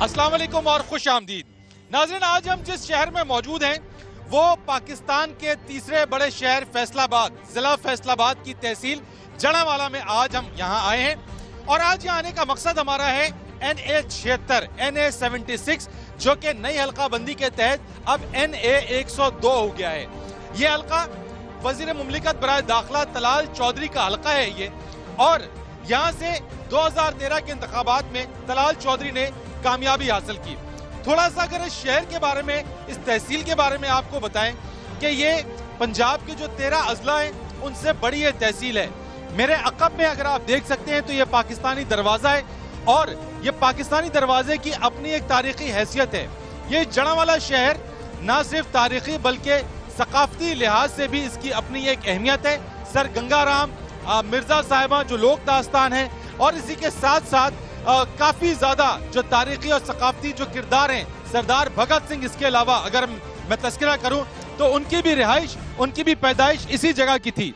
अस्सलाम वालेकुम और खुश आमदीद। नाज़रीन, आज हम जिस शहर में मौजूद हैं वो पाकिस्तान के तीसरे बड़े शहर फैसलाबाद, जिला फैसलाबाद की तहसील जड़ावाला में आज हम यहाँ आए हैं। और आज यहाँ आने का मकसद हमारा है NA 76, NA 76 जो कि नई हल्का बंदी के तहत अब NA 102 हो गया है। ये हल्का वजीर मुमलिकत बराए दाखिला तलाल चौधरी का हल्का है ये, और यहाँ से 2013 के इंतखाबात में तलाल चौधरी ने कामयाबी हासिल की। थोड़ा सा अगर इस शहर के बारे में, इस तहसील के बारे में आपको बताएं कि ये पंजाब के जो 13 अजला हैं उनसे बड़ी ये तहसील है। मेरे अकब में अगर आप देख सकते हैं तो ये पाकिस्तानी दरवाजा है, और ये पाकिस्तानी दरवाजे की अपनी एक तारीखी हैसियत है। ये जड़ावाला शहर ना सिर्फ तारीखी बल्कि सकाफती लिहाज से भी इसकी अपनी एक अहमियत है। सर गंगाराम मिर्जा साहिबा जो लोक दास्तान है, और इसी के साथ साथ काफी ज्यादा जो तारीखी और सकाफती जो किरदार हैं, सरदार भगत सिंह, इसके अलावा अगर मैं तस्करा करूं तो उनकी भी रिहाइश, उनकी भी पैदाइश इसी जगह की थी।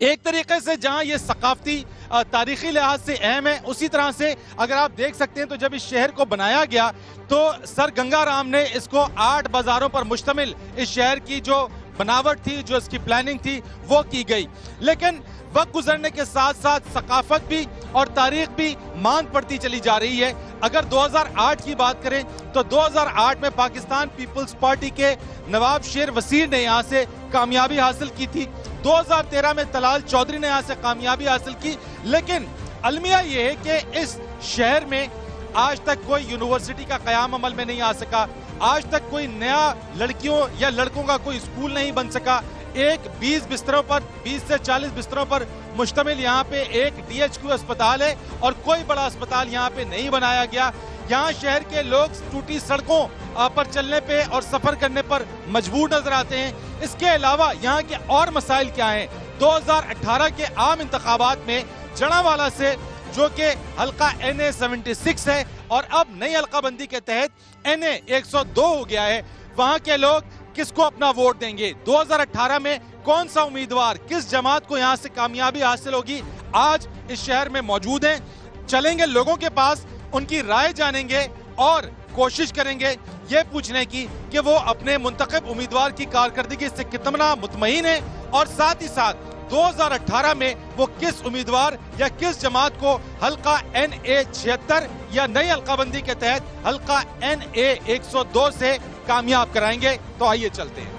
एक तरीके से जहां ये सकाफती तारीखी लिहाज से अहम है, उसी तरह से अगर आप देख सकते हैं तो जब इस शहर को बनाया गया तो सर गंगाराम ने इसको 8 बाजारों पर मुश्तमिल इस शहर की जो बनावट थी, जो इसकी प्लानिंग थी, वो की गई। लेकिन वक्त गुजरने के साथ साथ सकाफत भी और तारीख भी मांद पड़ती चली जा रही है। अगर 2008 की बात करें तो 2008 में पाकिस्तान पीपल्स पार्टी के नवाब शेर वसीर ने यहाँ से कामयाबी हासिल की थी। 2013 में तलाल चौधरी ने यहाँ से कामयाबी हासिल की। लेकिन अलमिया ये है कि इस शहर में आज तक कोई यूनिवर्सिटी का कयाम अमल में नहीं आ सका। आज तक कोई नया लड़कियों या लड़कों का कोई स्कूल नहीं बन सका। एक 20 बिस्तरों पर, 20 से 40 बिस्तरों पर मुश्तमिल यहाँ पे एक DHQ अस्पताल है, और कोई बड़ा अस्पताल यहाँ पे नहीं बनाया गया। यहाँ शहर के लोग टूटी सड़कों पर चलने पे और सफर करने पर मजबूर नजर आते हैं। इसके अलावा यहाँ के और मसाइल क्या हैं? 2018 के आम इंतखाबात में जड़ावाला से, जो कि हल्का NA 76 है और अब नई हल्का बंदी के तहत NA 102 हो गया है, वहां के लोग किसको अपना वोट देंगे? 2018 में कौन सा उम्मीदवार, किस जमात को यहां से कामयाबी हासिल होगी? आज इस शहर में मौजूद हैं, चलेंगे लोगों के पास, उनकी राय जानेंगे और कोशिश करेंगे ये पूछने की कि वो अपने मुंतखब उम्मीदवार की कारकर्दगी से कितना मुतमईन है, और साथ ही साथ 2018 में वो किस उम्मीदवार या किस जमात को हल्का NA 76 या नई हल्काबंदी के तहत हल्का NA 102 से कामयाब कराएंगे। तो आइए चलते हैं।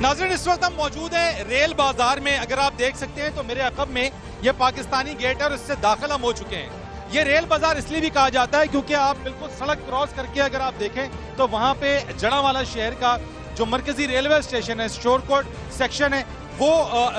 नाज़रीन, इस वक्त हम मौजूद हैं रेल बाजार में। अगर आप देख सकते हैं तो मेरे अकब में ये पाकिस्तानी गेट है और इससे दाखिल हम हो चुके हैं। ये रेल बाजार इसलिए भी कहा जाता है क्योंकि आप बिल्कुल सड़क क्रॉस करके अगर आप देखें तो वहां पे जड़ावाला शहर का जो मरकजी रेलवे स्टेशन है, शोरकोट सेक्शन है, वो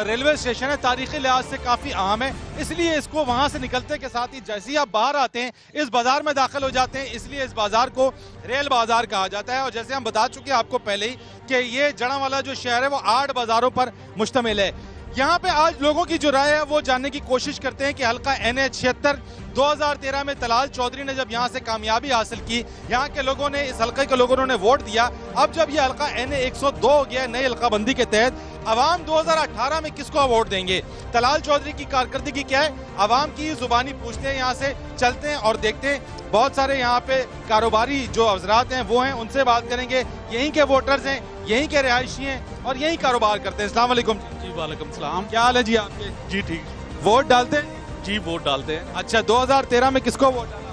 रेलवे स्टेशन है, तारीखी लिहाज से काफी अहम है। इसलिए इसको वहां से निकलते के साथ ही जैसे ही आप बाहर आते हैं इस बाजार में दाखिल हो जाते हैं, इसलिए इस बाजार को रेल बाजार कहा जाता है। और जैसे हम बता चुके हैं आपको पहले ही कि ये जड़ावाला जो शहर है वो 8 बाजारों पर मुश्तमिल है। यहाँ पे आज लोगों की जो राय है वो जानने की कोशिश करते हैं कि हल्का NA 76 2013 में तलाल चौधरी ने जब यहाँ से कामयाबी हासिल की, यहाँ के लोगों ने, इस हल्के के लोगों ने वोट दिया। अब जब ये हल्का NA 102 हो गया नई हल्का बंदी के तहत, अवाम 2018 में किसको वोट देंगे? तलाल चौधरी की कारकर्दगी क्या है? अवाम की जुबानी पूछते हैं, यहाँ से चलते हैं और देखते हैं। बहुत सारे यहाँ पे कारोबारी जो हजरात हैं वो हैं, उनसे बात करेंगे। यहीं के वोटर्स हैं, यहीं के रिहायशी हैं और यहीं कारोबार करते हैं। अस्सलाम वालेकुम। जी वालेकुम सलाम। क्या हाल है जी आपके? जी ठीक। वोट डालते हैं? जी वोट डालते हैं। अच्छा, 2013 में किसको वोट डाला?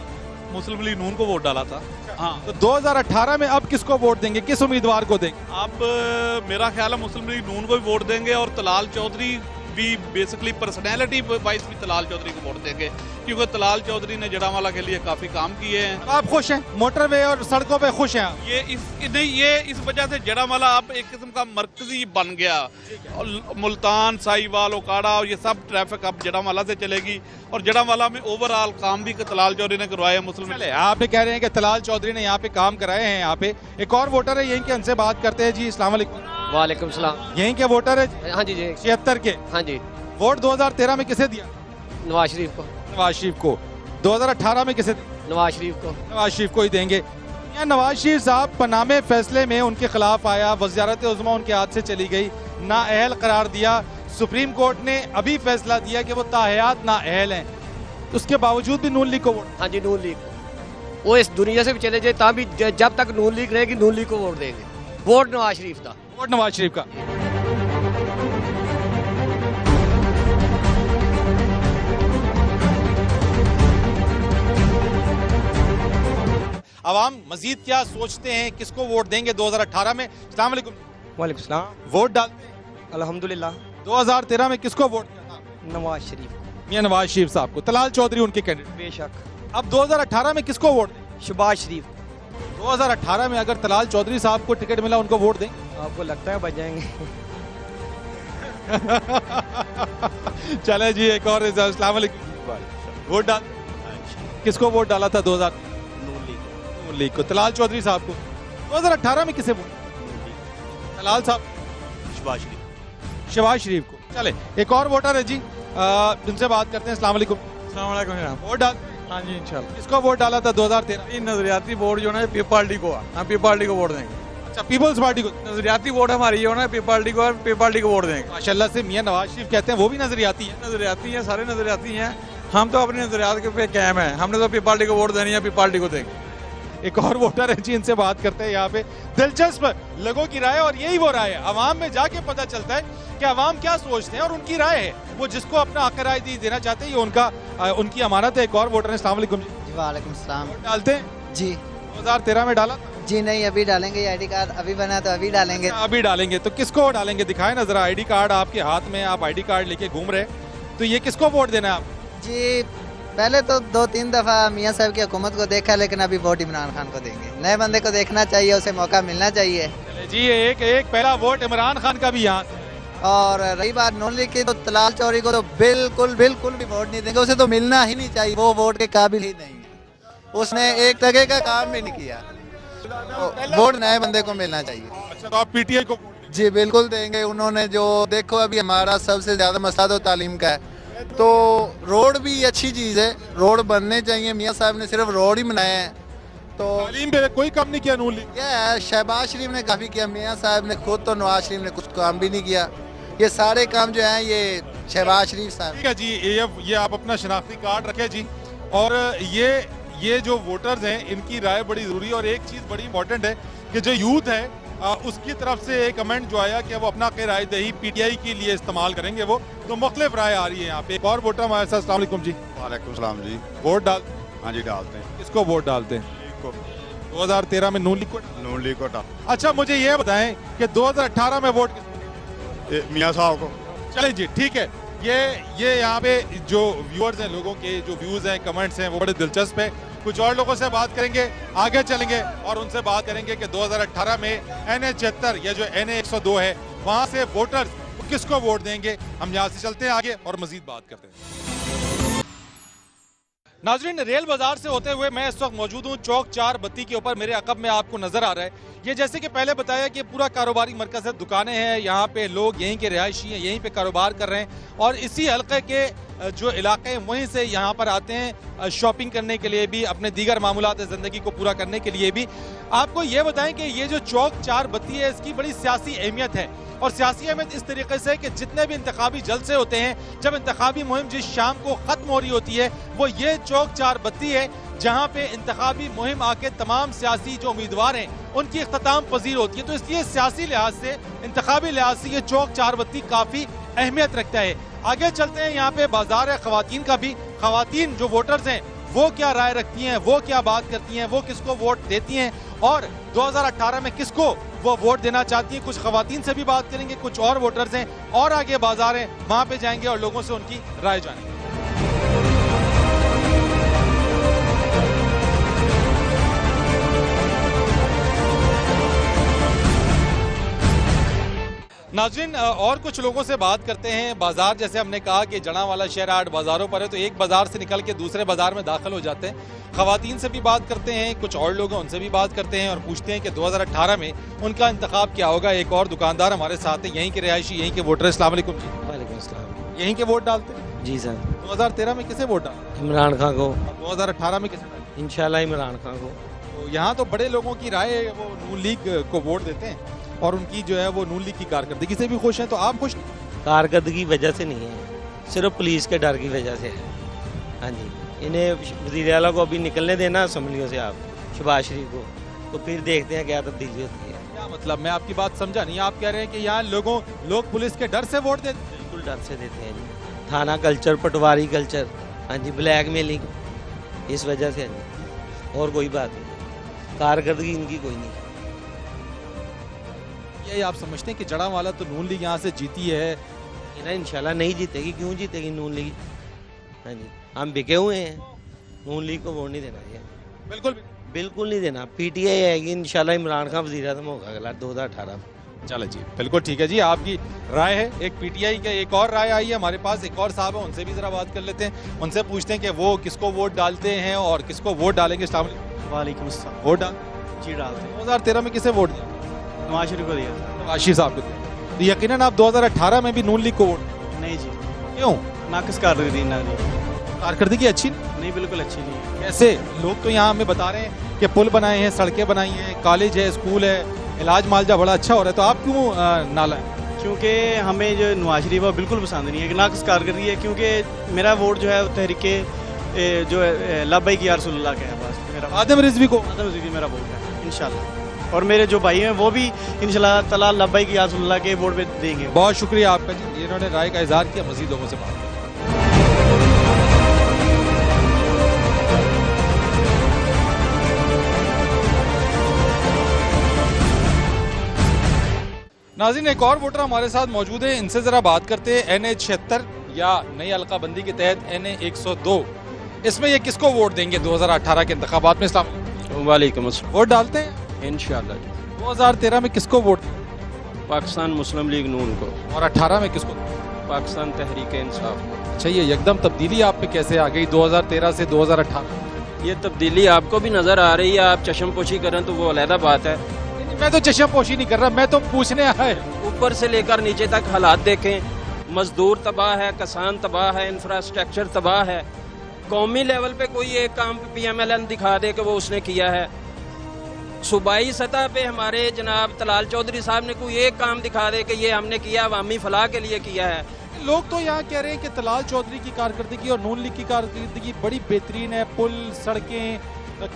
मुस्लिम लीग नून को वोट डाला था। हाँ, तो 2018 में अब किसको वोट देंगे, किस उम्मीदवार को देंगे? अब मेरा ख्याल है मुस्लिम लीग नून को भी वोट देंगे, और तलाल चौधरी भी बेसिकली पर्सनैलिटी वाइज भी तलाल चौधरी को वोट देंगे, क्योंकि तलाल चौधरी ने जड़ावाला के लिए काफी काम किए हैं। आप खुश हैं? मोटरवे और सड़कों पे खुश हैं? ये इस वजह से जड़ावाला अब एक किस्म का मरकजी बन गया। मुल्तान, साहिवाल, ओकाड़ा और ये सब ट्रैफिक अब जड़ावाला से चलेगी, और जड़ावाला में ओवरऑल काम भी तलाल चौधरी ने करवाया। मुस्लिम आप कह रहे हैं कि तलाल चौधरी ने यहाँ पे काम कराए हैं। यहाँ पे एक और वोटर है, यहीं के, उनसे बात करते हैं। जी अस्सलाम वालेकुम। वालेकुम सलाम। यहीं के वोटर है? हाँ जी जी। 76 के? हाँ जी। वोट 2013 में किसे दिया? नवाज शरीफ को। नवाज शरीफ को। 2018 में किसे? नवाज शरीफ को। नवाज शरीफ को ही देंगे। यहाँ नवाज शरीफ साहब पनामे फैसले में उनके खिलाफ आया, वज़ारत उज़्मा उनके हाथ से चली गई, नाअहल करार दिया। सुप्रीम कोर्ट ने अभी फैसला दिया कि वो ताहयात नाअहल हैं, उसके बावजूद भी नून लीग को वोट। हाँ जी, नून लीग को। वो इस दुनिया से भी चले जाए तभी जब तक नून लीग रहेगी नून लीग को वोट देंगे। वोट नवाज शरीफ का। वोट नवाज शरीफ का। अवाम मजीद क्या सोचते हैं, किसको वोट देंगे 2018 में? अस्सलाम वालेकुम। वालेकुम सलाम। वोट डालते हैं अल्हम्दुलिल्लाह। 2013 में किसको वोट किया था? नवाज शरीफ। मियां नवाज शरीफ साहब को। तलाल चौधरी उनके कैंडिडेट। बेशक। अब 2018 में किसको वोट दें? शहबाज शरीफ। 2018 में अगर तलाल चौधरी साहब को टिकट मिला, उनको वोट दें? आपको लगता है बच जाएंगे? चले जी, एक और अस्सलाम वालेकुम। वोट डाल, किसको वोट डाला था 2000? नून लीग को। तलाल चौधरी साहब को। 2018 में किसे वोट? तलाल साहब। शहबाज शरीफ को। चले, एक और वोटर है जी, उनसे बात करते हैं। अस्सलाम वालेकुम। अस्सलाम वालेकुम जनाब। वोट डाल? हाँ जी इंशाल्लाह। किसको वोट डाला था 2013? ये नजरियाती वोट जो है पीपल पार्टी को, हम पीपल पार्टी को वोट देंगे। अच्छा, पीपल्स पार्टी को। नजरियाती वोट हमारी जो है ना पीपल पार्टी को, पीपल पार्टी को वोट देंगे। माशाल्लाह से मियां नवाज शरीफ कहते हैं वो भी नजरियाती है। नजरियाती हैं, सारे नजरियाती हैं। हम तो अपने नजरियात के पे कायम है, हमने तो पीपल पार्टी को वोट देनी है, पीपल पार्टी को देंगे। एक और वोटर है जी, इनसे बात करते हैं यहाँ पे। दिलचस्प लोगों की राय, और यही वो राय है, अवाम में जाके पता चलता है कि अवाम क्या सोचते हैं और उनकी राय है। वो जिसको अपना हक राय देना चाहते हैं, ये उनकी अमानत है। एक और वोटर है। अस्सलाम वालेकुम जी। वालेकुम सलाम। वोट डालते हैं जी। 2013 में डाला? जी नहीं, अभी डालेंगे। आईडी कार्ड अभी बना तो अभी डालेंगे। अभी डालेंगे। तो किसको डालेंगे? दिखाए ना जरा, आईडी कार्ड आपके हाथ में, आप आईडी कार्ड लेके घूम रहे, तो ये किसको वोट देना है आप? जी पहले तो 2-3 दफा मियां साहब की हुकूमत को देखा, लेकिन अभी वोट इमरान खान को देंगे। नए बंदे को देखना चाहिए, उसे मौका मिलना चाहिए। चले जी, एक पहला वोट इमरान खान का भी यहाँ से। और रही बात नून लीग की, तो तलाल चौधरी को तो बिल्कुल भी वोट नहीं देंगे। उसे तो मिलना ही नहीं चाहिए, वो वोट के काबिल ही नहीं है। उसने एक टके का काम भी नहीं किया। वोट नए बंदे को मिलना चाहिए। अच्छा, तो आप पीटीआई को? जी बिल्कुल देंगे। उन्होंने जो देखो, अभी हमारा सबसे ज्यादा मसला तो तालीम का है, तो रोड भी अच्छी चीज़ है, रोड बनने चाहिए। मियां साहब ने सिर्फ रोड ही बनाए हैं, तो तालीम पे कोई काम नहीं किया नून लीग। क्या है, शहबाज शरीफ ने काफ़ी किया, मियां साहब ने खुद तो नवाज शरीफ ने कुछ काम भी नहीं किया। ये सारे काम जो हैं ये शहबाज शरीफ साहब। ठीक है जी, ये आप अपना शनाख्ती कार्ड रखें जी। और ये जो वोटर्स हैं, इनकी राय बड़ी ज़रूरी है। और एक चीज़ बड़ी इंपॉर्टेंट है कि जो यूथ है, उसकी तरफ से एक कमेंट जो आया कि वो अपना राय दही पीटीआई के लिए इस्तेमाल करेंगे, वो तो मुख्तलिफ राय आ रही है यहाँ पे। एक और वोटर हमारे साथ। अस्सलाम वालेकुम जी। वालेकुम सलाम जी। वोट डाल? हाँ जी डालते हैं। किसको वोट डालते हैं? 2013 में नून लीग को। नून लीग को डाल। अच्छा, मुझे ये बताएं कि 2018 में वोट मियां साहब को। चलें जी, ठीक है। ये यहाँ पे जो व्यूअर्स हैं, लोगों के जो व्यूज हैं, कमेंट्स हैं, वो बड़े दिलचस्प है। कुछ और लोगों से बात करेंगे, आगे चलेंगे और उनसे बात करेंगे कि 2018 में NH-76 या जो NA-102 है, वहां से वोटर्स किसको वोट देंगे। हम यहाँ से चलते हैं आगे और मजीद बात करते हैं। नाजरीन, रेल बाजार से होते हुए मैं इस वक्त मौजूद हूँ चौक 4 बत्ती के ऊपर। मेरे अकब में आपको नजर आ रहा है, ये जैसे कि पहले बताया कि पूरा कारोबारी मरकज है, दुकानें हैं, यहाँ पे लोग यहीं के रिहायशी हैं, यहीं पे कारोबार कर रहे हैं। और इसी हल्के के जो इलाके हैं, वहीं से यहाँ पर आते हैं शॉपिंग करने के लिए भी, अपने दीगर मामूलात ज़िंदगी को पूरा करने के लिए भी। आपको ये बताएं कि ये जो चौक 4 बत्ती है, इसकी बड़ी सियासी अहमियत है। और सियासी अहमियत इस तरीके से कि जितने भी इंतखाबी जलसे होते हैं, जब इंतखाबी मुहिम जिस शाम को ख़त्म हो रही होती है, वो ये चौक 4 बत्ती है, जहाँ पे इंतखाबी मुहिम आके तमाम सियासी जो उम्मीदवार हैं उनकी इख्तिताम पजीर होती है। तो इसलिए सियासी लिहाज से, इंतखाबी लिहाज से ये चौक 4 बत्ती काफ़ी अहमियत रखता है। आगे चलते हैं, यहाँ पे बाजार है ख़वातीन का भी। ख़वातीन जो वोटर्स हैं, वो क्या राय रखती हैं, वो क्या बात करती हैं, वो किसको वोट देती हैं और 2018 में किसको वो वोट देना चाहती हैं। कुछ ख़वातीन से भी बात करेंगे, कुछ और वोटर्स हैं, और आगे बाजार है, वहाँ पे जाएंगे और लोगों से उनकी राय जानेंगे। नाज़रीन, और कुछ लोगों से बात करते हैं। बाजार, जैसे हमने कहा कि जड़ांवाला शहर 8 बाज़ारों पर है, तो एक बाज़ार से निकल के दूसरे बाज़ार में दाखिल हो जाते हैं। ख़वातीन से भी बात करते हैं, कुछ और लोग हैं उनसे भी बात करते हैं और पूछते हैं कि 2018 में उनका इंतखाब क्या होगा। एक और दुकानदार हमारे साथ हैं, यहीं के रिहायशी, यहीं के वोटर। अस्सलाम वालेकुम जी। वालेकुम अस्सलाम। यहीं के वोट डालते हैं? जी सर। 2013 में किसे वोट डालते? इमरान खान को। 2018 में किसे डालते? इंशाल्लाह इमरान खान को। तो यहाँ तो बड़े लोगों की राय है, वो नून लीग को वोट देते हैं और उनकी जो है वो नून लीग की कारकर्दगी से भी खुश हैं। तो आप खुश? कारकर्दगी की वजह से नहीं है, सिर्फ पुलिस के डर की वजह से है। हाँ जी, इन्हें वज़ीर आला को अभी निकलने देना असम्बलियों से, आप शहबाज शरीफ को, तो फिर देखते हैं क्या तब्दीली होती है। क्या मतलब, मैं आपकी बात समझा नहीं। आप कह रहे हैं कि यहाँ लोग पुलिस के डर से वोट देते हैं? बिल्कुल डर से देते हैं जी। थाना कल्चर, पटवारी कल्चर, हाँ जी, ब्लैक मेलिंग, इस वजह से है जी, और कोई बात नहीं। कारकर्दगी इनकी कोई नहीं। ये आप समझते हैं कि जड़ावाला तो नून लीग यहाँ से जीती है? ना इंशाल्लाह नहीं जीतेगी। क्यों जीतेगी नून लीग? हाँ जी, हम बिके हुए हैं, नून लीग को वोट नहीं देना है। बिल्कुल नहीं देना। पीटीआई आएगी इंशाल्लाह, इमरान खान वज़ीर आज़म होगा अगला 2018 में। चलो जी, बिल्कुल ठीक है जी, आपकी राय है। एक पीटीआई का एक और राय आई है हमारे पास, एक और साहब है, उनसे भी जरा बात कर लेते हैं, उनसे पूछते हैं कि वो किसको वोट डालते हैं और किसको वोट डालेंगे। अस्सलाम वालेकुम अस्सलाम। वोट डाल जी डालते हैं। 2013 में किसे वोट दिया? नवाज शरीफ को दिया। नवाज शरीफ साहब को दिया। तो यकीनन आप 2018 में भी नून लीग को वोट? नहीं जी, क्यों? नाकस कारकर्दगी ना दी। कारकर्दगी अच्छी नहीं, बिल्कुल अच्छी नहीं है। कैसे? लोग तो यहाँ हमें बता रहे हैं कि पुल बनाए हैं, सड़कें बनाई हैं, कॉलेज है, स्कूल है, इलाज मालजा बड़ा अच्छा हो रहा है, तो आप क्यों नाला है? क्योंकि हमें जो नवाज शरीफ है बिल्कुल पसंद नहीं है, कि नाकस कारकर्दगी है। क्योंकि मेरा वोट जो है तहरीके जो है लब्बैक या रसूलुल्लाह का है, बस मेरा। आदम रिजवी को? आदम रिजवी मेरा वोट है इंशाल्लाह, और मेरे जो भाई हैं वो भी इंशाल्लाह ताला लब्बैक या रसूलुल्लाह के वोट पे देंगे। बहुत शुक्रिया आपका जी, इन्होंने राय का इजहार किया। मजीद लोगों से बात करें। नाज़रीन, एक और वोटर हमारे साथ मौजूद है, इनसे जरा बात करते हैं। NA 76 या नई अलकाबंदी के तहत NA 102, इसमें ये किसको वोट देंगे 2018 के इंतखाबात में? इस्लाम वालेकुम अस्सलाम। वोट डालते हैं इंशाल्लाह। 2013 में किसको वोट दिया? पाकिस्तान मुस्लिम लीग नून को। और 18 में किसको? पाकिस्तान तहरीक इंसाफ को। अच्छा, ये एकदम तब्दीली आप पे कैसे आ गई 2013 से 2018? ये तब्दीली आपको भी नजर आ रही है, आप चश्म पोशी करें तो वो अलहदा बात है। मैं तो चश्म पोशी नहीं कर रहा, मैं तो पूछने आया है। ऊपर से लेकर नीचे तक हालात देखें, मजदूर तबाह है, किसान तबाह है, इंफ्रास्ट्रक्चर तबाह है। कौमी लेवल पे कोई एक काम PMLN दिखा दे कि वो उसने किया है। सूबाई सतह पे हमारे जनाब तलाल चौधरी साहब ने कोई एक काम दिखा दे कि ये हमने किया, अवामी फलाह के लिए किया है। लोग तो यहाँ कह रहे हैं कि तलाल चौधरी की कारकर्दगी और नून लीग की कारकर्दगी बड़ी बेहतरीन है, पुल, सड़कें,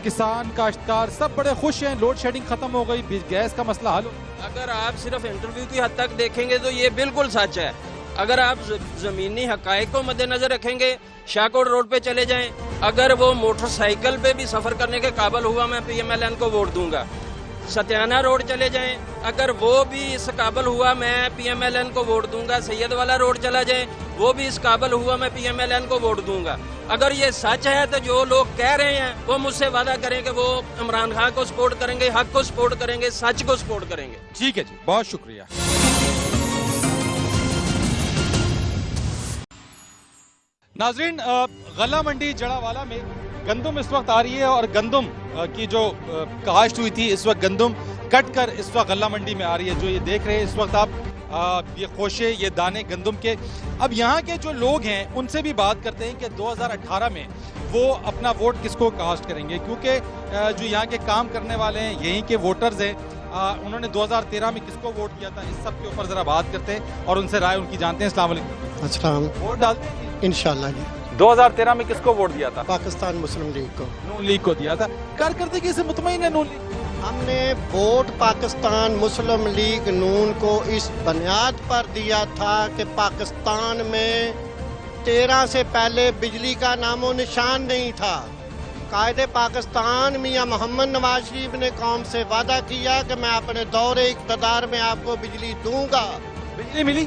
किसान, काश्तकार सब बड़े खुश हैं, लोड शेडिंग खत्म हो गई, गैस का मसला हल हो। अगर आप सिर्फ इंटरव्यू की हद तक देखेंगे तो ये बिल्कुल सच है। अगर आप ज़मीनी हकायक को मद्देनजर रखेंगे, शाहकोट रोड पे चले जाएं, अगर वो मोटरसाइकिल पे भी सफ़र करने के काबिल हुआ, मैं PMLN को वोट दूंगा। सत्याना रोड चले जाएं, अगर वो भी इस काबिल हुआ, मैं PMLN को वोट दूंगा। सैयद वाला रोड चला जाए, वो भी इस काबिल हुआ, मैं PMLN को वोट दूंगा। अगर ये सच है तो जो लोग कह रहे हैं वो मुझसे वादा करें कि वो इमरान खान को सपोर्ट करेंगे, हक को सपोर्ट करेंगे, सच को सपोर्ट करेंगे। ठीक है जी, बहुत शुक्रिया। नाजरीन, गला मंडी जड़ावाला में गंदम इस वक्त आ रही है और गंदम की जो काश्त हुई थी, इस वक्त गंदम कट कर इस वक्त गला मंडी में आ रही है। जो ये देख रहे हैं इस वक्त आप, ये खोशे, ये दाने गंदम के। अब यहाँ के जो लोग हैं उनसे भी बात करते हैं कि 2018 में वो अपना वोट किसको कास्ट करेंगे, क्योंकि जो यहाँ के काम करने वाले हैं, यहीं के वोटर्स हैं, उन्होंने 2013 में किसको वोट किया था, इस सब के ऊपर जरा बात करते हैं और उनसे राय उनकी जानते हैं। अस्सलाम वालेकुम। अस्सलाम। वोट डालते हैं इंशाल्लाह जी। 2013 में किसको वोट दिया था? पाकिस्तान मुस्लिम लीग को। नून लीग को दिया था। कारकर्दगी से मुतमईन है नून लीग? हमने वोट पाकिस्तान मुस्लिम लीग नून को इस बुनियाद पर दिया था कि पाकिस्तान में 13 से पहले बिजली का नामो निशान नहीं था। कायदे पाकिस्तान मियां मोहम्मद नवाज शरीफ ने कौम से वादा किया कि मैं अपने दौरे इक़्तिदार में आपको बिजली दूंगा। बिजली मिली?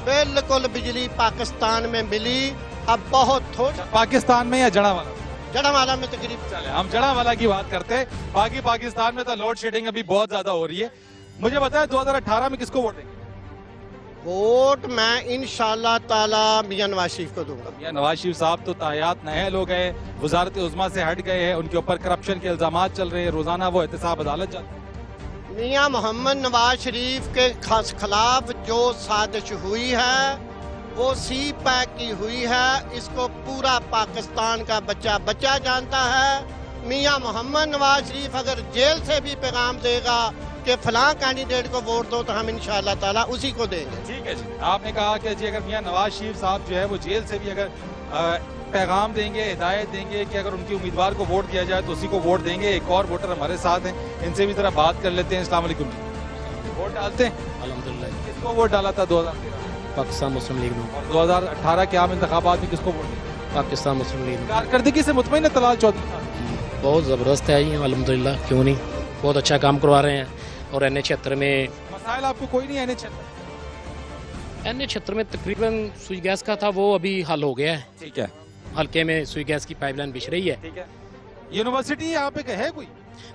बिल्कुल बिजली पाकिस्तान में मिली। अब बहुत थोड़ा। पाकिस्तान में या जड़ावाला? जड़ावाला में तकरीब। चले, हम जड़ावाला की बात करते हैं। बाकी पाकिस्तान में तो लोड शेडिंग अभी बहुत ज्यादा हो रही है। मुझे बताया 2018 में किसको वोट देंगे? वोट मैं इंशाल्लाह ताला मियां नवाज शरीफ को दूंगा। मियां नवाज शरीफ साहब तो तायात नए लोग हैं, वजारत उज़्मा से हट गए हैं, उनके ऊपर करप्शन के इल्जाम चल रहे हैं, रोजाना वो एहतसाब अदालत जाते हैं। मियां मोहम्मद नवाज शरीफ के खिलाफ जो साजिश हुई है वो CPAC की हुई है। इसको पूरा पाकिस्तान का बच्चा जानता है मियां मोहम्मद नवाज शरीफ अगर जेल से भी पैगाम देगा कि फलां कैंडिडेट को वोट दो तो हम इंशाअल्लाह ताला उसी को देंगे। ठीक है जी, आपने कहा कि जी अगर मियां नवाज शरीफ साहब जो है वो जेल से भी अगर पैगाम देंगे, हिदायत देंगे कि अगर उनके उम्मीदवार को वोट दिया जाए तो उसी को वोट देंगे। एक और वोटर हमारे साथ हैं, इनसे भी जरा बात कर लेते हैं। अस्सलाम वालेकुम जी, वोट डालते हैं? अल्हम्दुलिल्लाह। किसको वोट डाला था 2013? पाकिस्तान मुस्लिम लीग नून। और 2018 के आम इंतखाबात में किसको वोट दिया? पाकिस्तान मुस्लिम लीग। कारकर्दगी से मुतमईन है तलाल चौधरी साहब? बहुत ज़बरदस्त है जी, अल्हम्दुलिल्लाह, क्यों नहीं, बहुत अच्छा काम करवा रहे हैं। और NH-76 में मसाइल आपको कोई नहीं है? NH-76 में तकरीबन सुई गैस का था, वो अभी हल हो गया है। ठीक है, हल्के में सुई गैस की पाइपलाइन बिछ रही है। ठीक है। यूनिवर्सिटी यहाँ पे है कोई?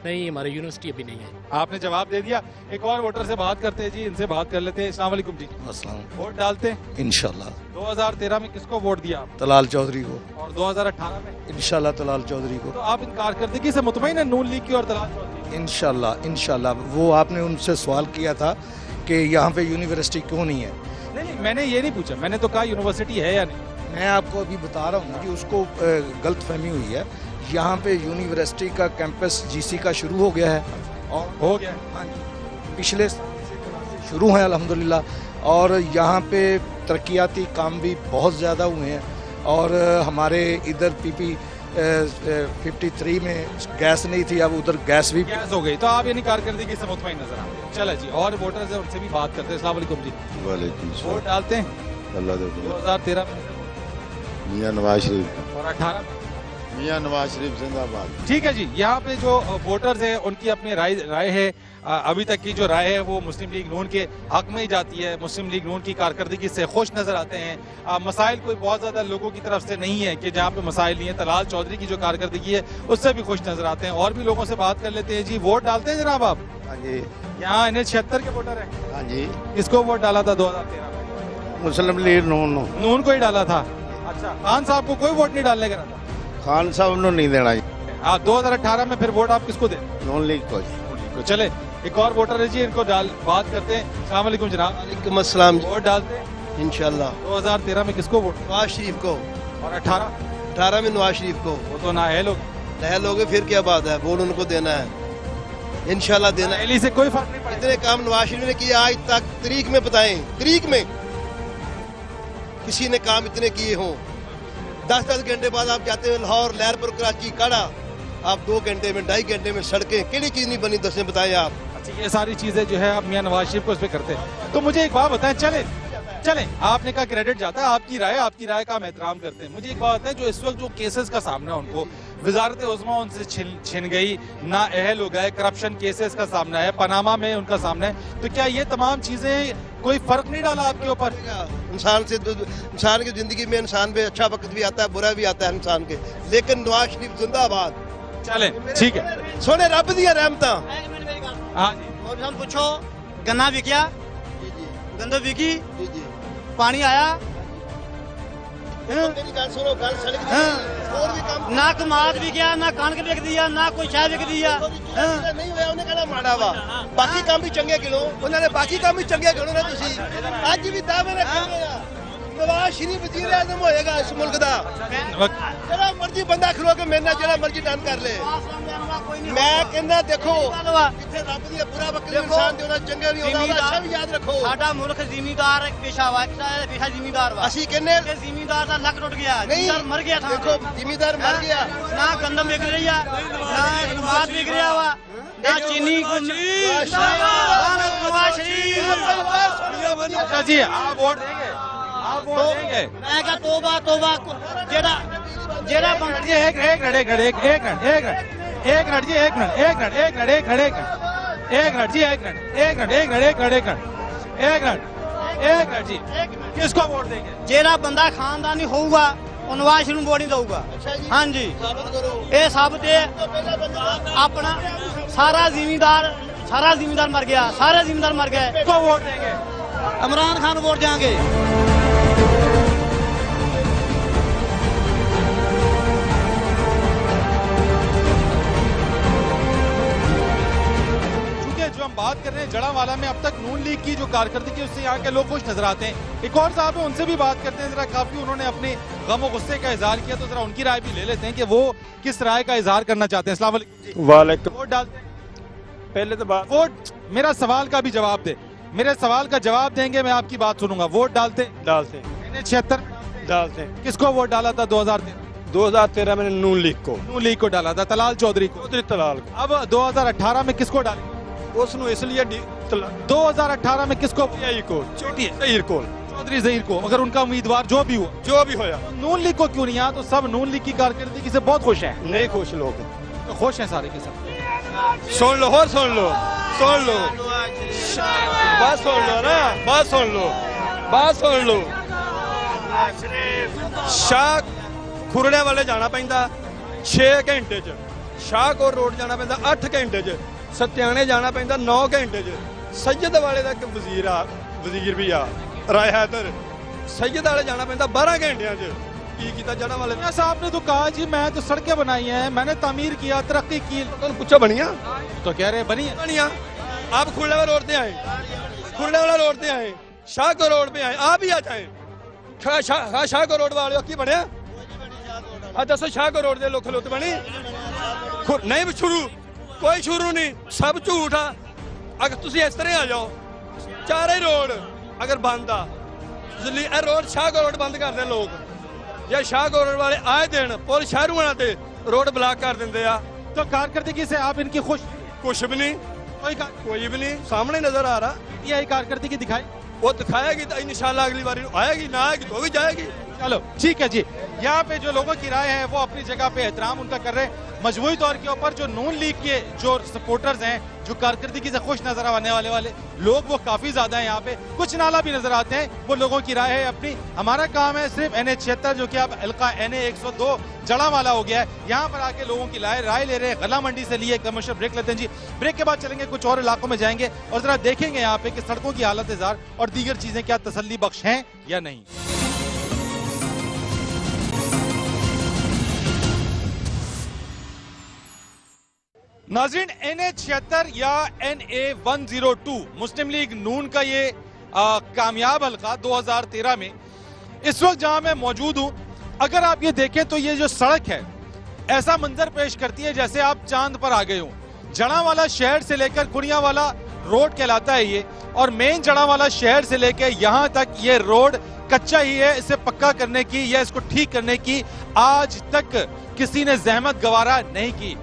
नहीं, हमारी यूनिवर्सिटी अभी नहीं है। आपने जवाब दे दिया। एक और वोटर से बात करते हैं जी, इनसे बात कर लेते हैं। अस्सलाम वालेकुम जी। अस्सलाम। वोट डालते हैं? इंशाल्लाह। 2013 में किसको वोट दिया आप? तलाल चौधरी को। और 2018 में? इंशाल्लाह तलाल चौधरी को। तो आप इन कारकर्दगी से मुतमईन है नून लीग की और तलाल चौधरी? इंशाल्लाह इंशाल्लाह। वो आपने उनसे सवाल किया था कि यहाँ पे यूनिवर्सिटी क्यों नहीं है। नहीं, मैंने ये नहीं पूछा, मैंने तो कहा यूनिवर्सिटी है या नहीं। मैं आपको अभी बता रहा हूँ कि उसको गलत फहमी हुई है। यहाँ पे यूनिवर्सिटी का कैंपस GC का शुरू हो गया है और हो गया। हाँ जी, पिछले साल से क्लासेस शुरू हैं अल्हम्दुलिल्लाह। और यहाँ पे तरक्याती काम भी बहुत ज़्यादा हुए हैं। और हमारे इधर PP 53 में गैस नहीं थी, अब उधर गैस भी गैस हो गई। तो आप यानी कारकर्दगी से मुतमईन नजर आते हैं। चलो जी, और वोटर से उनसे भी बात करते हैं। अस्सलाम वालेकुम जी। वालेकुम वोट डालते हैं? अल्लाह दे 2013 में मियां नवाज शरीफ। और 18 में? मियां नवाज शरीफ जिंदाबाद। ठीक है जी, यहाँ पे जो वोटर्स हैं उनकी अपनी राय है। अभी तक की जो राय है वो मुस्लिम लीग नून के हक में ही जाती है। मुस्लिम लीग नून की कारकर्दगी से खुश नजर आते हैं। मसाइल कोई बहुत ज्यादा लोगों की तरफ से नहीं है कि जहाँ पे मसाइल नहीं है। तलाल चौधरी की जो कारकर्दगी है उससे भी खुश नजर आते हैं। और भी लोगों से बात कर लेते हैं जी। वोट डालते हैं जनाब आप? हाँ जी। यहाँ NH-76 के वोटर है? हाँ जी। किसको वोट डाला था 2013 में? मुस्लिम लीग नून। नून को ही डाला था। अच्छा, खान साहब को कोई वोट नहीं डालने का था? खान साहब ने नहीं देना। 2018 में फिर वोट आप किसको दे? नून लीग को। तो चले एक और वोटर है जी, इनको बात करते हैं। अस्सलाम वालेकुम जनाब। वालेकुम अस्सलाम। वोट डालते हैं? इंशाल्लाह। 2013 में किसको वोट? नवाज शरीफ को। और 18 में नवाज शरीफ को। वो तो नाअहल हो नहल हो गए, फिर क्या बात है, वोट उनको देना है इंशाल्लाह देना है। नाअहली से कोई फर्क नहीं पड़ेगा। इतने काम नवाज शरीफ ने किया आज तक, तरीक में बताएं, तरीक में किसी ने काम इतने किए हों। 10-10 घंटे बाद आप जाते हैं लाहौर, लहरपुर, कराची, काड़ा, आप 2 घंटे में 2.5 घंटे में सड़कें केड़ी चीज नहीं बनी, 10 ने बताएं आप। अच्छा, ये सारी चीजें जो है आप मियां नवाज शरीफ को उस पर करते हैं। तो मुझे एक बात बताएं, चले आपने कहा क्रेडिट जाता है, आपकी राय का हम एहतराम करते हैं। मुझे एक बात बताएं, जो इस वक्त जो केसेस का सामना है उनको वजारत उज़्मा उनसे छिन गई, ना अहल हो गए, करप्शन केसेस का सामना है, पनामा में उनका सामना है, तो क्या ये तमाम चीजें कोई फर्क नहीं डाला आपके ऊपर? इंसान की जिंदगी में इंसान पे अच्छा वक्त भी आता है, बुरा भी आता है इंसान के, लेकिन नवाज शरीफ जिंदाबाद। चले ठीक है, सोने रब दिया रहमता। हाँ जी, हम पूछो, गन्ना बिकिया? गंदो बिकी? पानी आया? मेरी गल सुनो, गल सड़क और भी काम ना कमाद भी गया, ना कणक बिक दिया, ना कोई शाय बिक दिया। नहीं होया, उन्हें कहना माड़ा वा। बाकी काम भी चंगे गिनो, उन्होंने बाकी काम भी चंगे गिनो ना तुसी। आज भी दावे रखे नवाज शरीफ वजीर आज़म होएगा इस मुल्क दा। जरा मर्जी बंदा खलो के मेरे नाल जरा मर्जी डन कर ले। मैं कहना देखो, जिथे रब दी बुरा वक्त इंसान दे होना चंगे नहीं होना, अच्छा भी याद रखो। साडा मुल्क जिमीदार पेशा वा, पेशा जिमीदार वा। ਅਸੀਂ ਕਹਿੰਨੇ जिमीदार दा लक टुट गया, नहीं जिमीदार मर गया था। देखो जिमीदार मर गया, ना गंदम बिक रही है, ना कमाद बिक रहा वा, ना चीनी अच्छा जी, आप वोट देंगे? आप वोट देंगे? मैं कहा तौबा तौबा, जेड़ा जेड़ा बंदा जी एक मिनट जी, एक मिनट जी, किसको वोट देंगे? जेड़ा बंदा खानदानी होगा नवाज शरीफ वोट नहीं दूंगा। हाँ जी, ये साबित है। अपना सारा जिम्मेदार मर गया, सारे जिम्मेदार मर गए। किसको वोट देंगे? इमरान खान वोट देंगे। जो हम बात कर रहे हैं जड़ावाला में अब तक नून लीग की जो कारकर्दगी उससे यहाँ के लोग खुश नजर आते हैं। एक और साहब है, उनसे भी बात करते हैं, जरा काफी उन्होंने अपने गम और गुस्से का इजहार किया, तो जरा उनकी राय भी ले लेते हैं कि वो किस राय का इजहार करना चाहते हैं। अस्सलाम वालेकुम। वालेकुम। वोट डालते हैं? पहले तो बात वोट, मेरा सवाल का भी जवाब दे, मेरे सवाल का जवाब देंगे, मैं आपकी बात सुनूंगा। वोट डालते डालते डालते किसको वोट डाला था 2013 में नून लीग को डाला था, तलाल चौधरी को। तलाल अब 2018 में किसको डाले? उसने इसलिए 2018 में किसको? ज़हीर को चौधरी ज़हीर को। अगर उनका उम्मीदवार जो भी होया नून लीग को क्यों नहीं आया? तो सब नून लीग की कारकर्दगी से बहुत खुश हैं। नहीं खुश लोग तो खुश हैं सारे के सब। सुन लो बात सुन लो ना, बात सुन लो। शाह खुरड़े वाले जाना पैंदा 6 घंटे च, शाहकोट रोड जाना पैंदा 8 घंटे च, सत्याने जाना पैंदा 9 घंटे च। सैयद वाले का वजीर भी आ राय हैदर, सैयद वाले जाना पैंदा 12 घंटे च। जड़ा वाले साहब ने तो कहा जी मैं तो सड़कें बनाई हैं, मैंने तामीर किया, तरक्की की। तो पूछो बनिया, तो कह रहे बनिया। आप खुरड़े वाले रोड पे आए, शाहकोट रोड पे आए, आप ही आ जाए। शाहकोट रोड वाले की बने दसो, शाहकोट रोड के लोग खलोते बनी नहीं शुरू, कोई शुरू नहीं, सब झूठ आ। अगर तुम इस तरह आ जाओ, चारे रोड अगर बंद आ, रोड शाहकोट रोड बंद कर दे लोग, या शाहकोट रोड वाले आए दिन पुल शहरों आते रोड ब्लॉक कर देंगे। तो कारकर्दगी से आप इनकी खुश? कुछ भी नहीं, कोई भी नहीं, सामने नजर आ रहा। यही कारकर्दगी दिखाई, वो दिखाएगी तो इंशाल्लाह अगली बार आएगी, ना आएगी तो भी जाएगी। चलो ठीक है जी। यहाँ पे जो लोगों की राय है वो अपनी जगह पे एहतराम उनका कर रहे हैं। मजबूरी तौर के ऊपर जो नून लीग के जो सपोर्टर्स हैं, जो कारकर्दगी से खुश नजर आने वाले लोग, वो काफी ज्यादा है यहाँ पे। कुछ नाला भी नजर आते हैं, वो लोगों की राय है अपनी। हमारा काम है सिर्फ NH-76 जो कि अब हल्का NA-102 जड़ावाला हो गया है, यहाँ पर आके लोगों की राय ले रहे हैं। गला मंडी से लिए कमर्शियल ब्रेक लेते हैं जी, ब्रेक के बाद चलेंगे कुछ और इलाकों में जाएंगे और जरा देखेंगे यहाँ पे कि सड़कों की हालत जार और दीगर चीजें क्या तसल्ली बख्श हैं या नहीं। नाज़रीन, NH-76 या NA-102 मुस्लिम लीग नून का ये कामयाब हल्का 2013 में इस वक्त जहां मैं मौजूद हूं, अगर आप ये देखें तो ये जो सड़क है ऐसा मंजर पेश करती है जैसे आप चांद पर आ गए हो। जड़ावाला शहर से लेकर कुनियावाला रोड कहलाता है ये, और मेन जड़ावाला शहर से लेकर यहां तक ये रोड कच्चा ही है। इसे पक्का करने की या इसको ठीक करने की आज तक किसी ने जहमत गवारा नहीं की।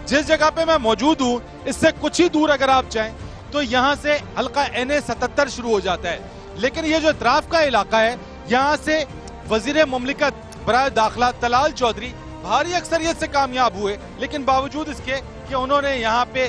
जिस जगह पे मैं मौजूद हूं इससे कुछ ही दूर अगर आप जाएं तो यहां से हल्का NA-77 शुरू हो जाता है, लेकिन ये जो इतराफ का इलाका है यहां से वजीर मुमलिकत बराए दाखिला तलाल चौधरी भारी अक्सरियत से कामयाब हुए, लेकिन बावजूद इसके कि उन्होंने यहाँ पे